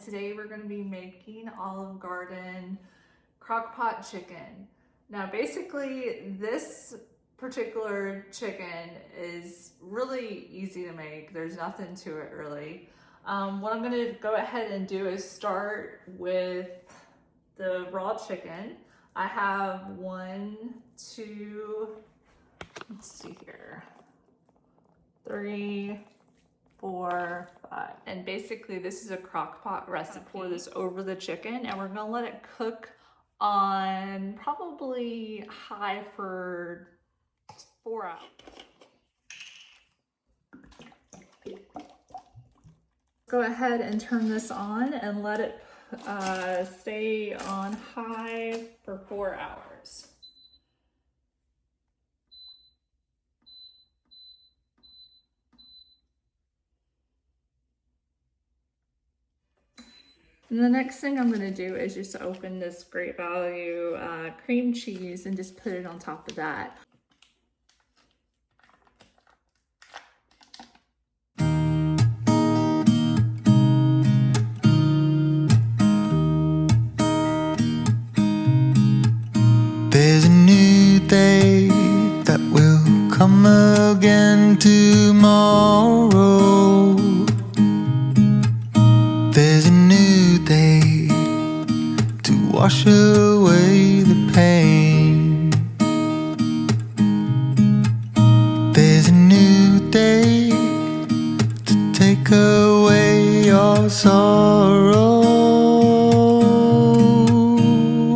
and today we're going to be making Olive Garden crock-pot chicken. Now basically this particular chicken is really easy to make. There's nothing to it really. What I'm going to go ahead and do is start with the raw chicken. I have 1, 2, let's see here, 3, 4, 5. And basically this is a crock pot recipe. Pour this over the chicken and we're gonna let it cook on probably high for 4 hours. Go ahead and turn this on and let it stay on high for 4 hours. And the next thing I'm going to do is just open this Great Value cream cheese and just put it on top of that. There's a new day that will come again tomorrow. There's a new day to wash away the pain. There's a new day to take away your sorrow,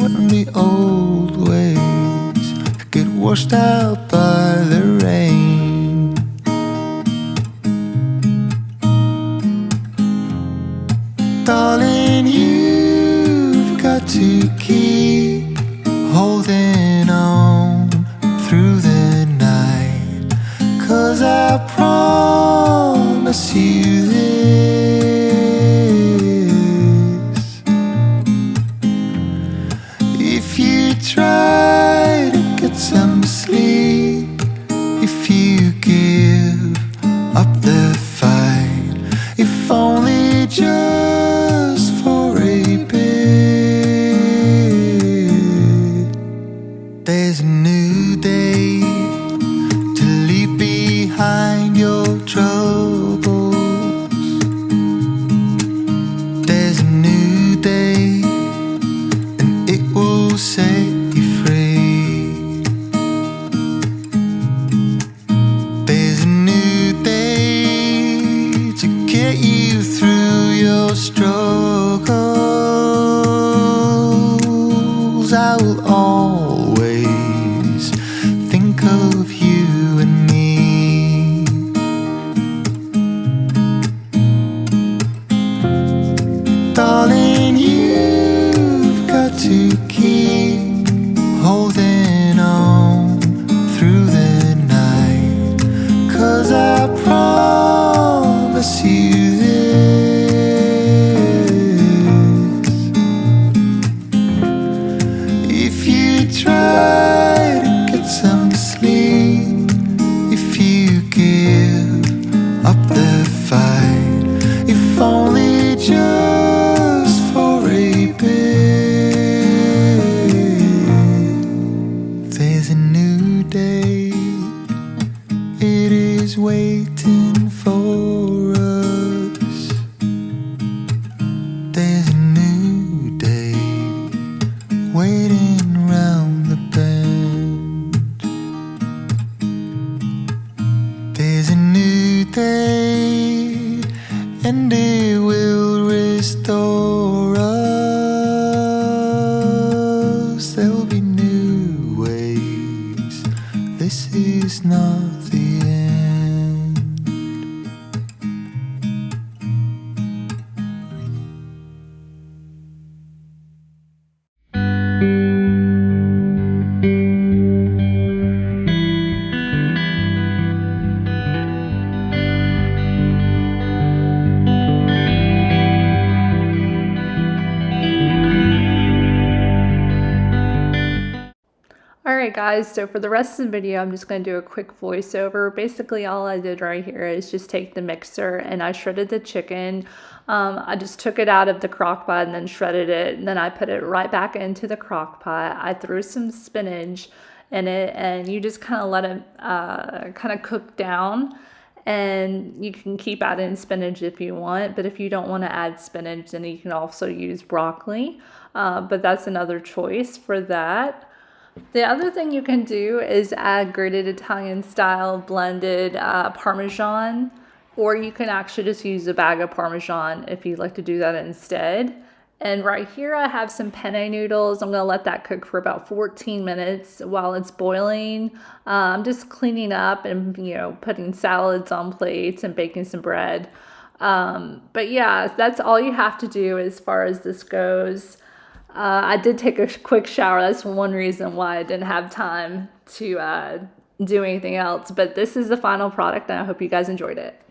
and the old ways get washed out by the rain. Darling, you've got to keep holding on through the night, 'cause I promise you this: if you try to get some sleep, if you give up the fight, if only just for a bit. There's a new day to leave behind your troubles. There's a new day and it will set you free. There's a new day to get you through your struggles. I will always think of you and me. Darling, you've got to keep holding on through the night, 'cause I promise you this: if you try to get some sleep, if you give up the fight, if only just for a bit. There's a new day, it is waiting for us. There's a new day waiting round the bend. There's a new day and it will restore us. There'll be new ways. This is not the end. guys, so for the rest of the video, I'm just going to do a quick voiceover. Basically, all I did right here is just take the mixer and I shredded the chicken. I just took it out of the crock pot and then shredded it. And then I put it right back into the crock pot. I threw some spinach in it and you just kind of let it kind of cook down. And you can keep adding spinach if you want, but if you don't want to add spinach, then you can also use broccoli. But that's another choice for that. The other thing you can do is add grated Italian style blended Parmesan, or you can actually just use a bag of Parmesan if you'd like to do that instead. And right here I have some penne noodles. I'm going to let that cook for about 14 minutes while it's boiling. I'm just cleaning up and, putting salads on plates and baking some bread. But yeah, that's all you have to do as far as this goes. I did take a quick shower. That's one reason why I didn't have time to do anything else. But this is the final product and I hope you guys enjoyed it.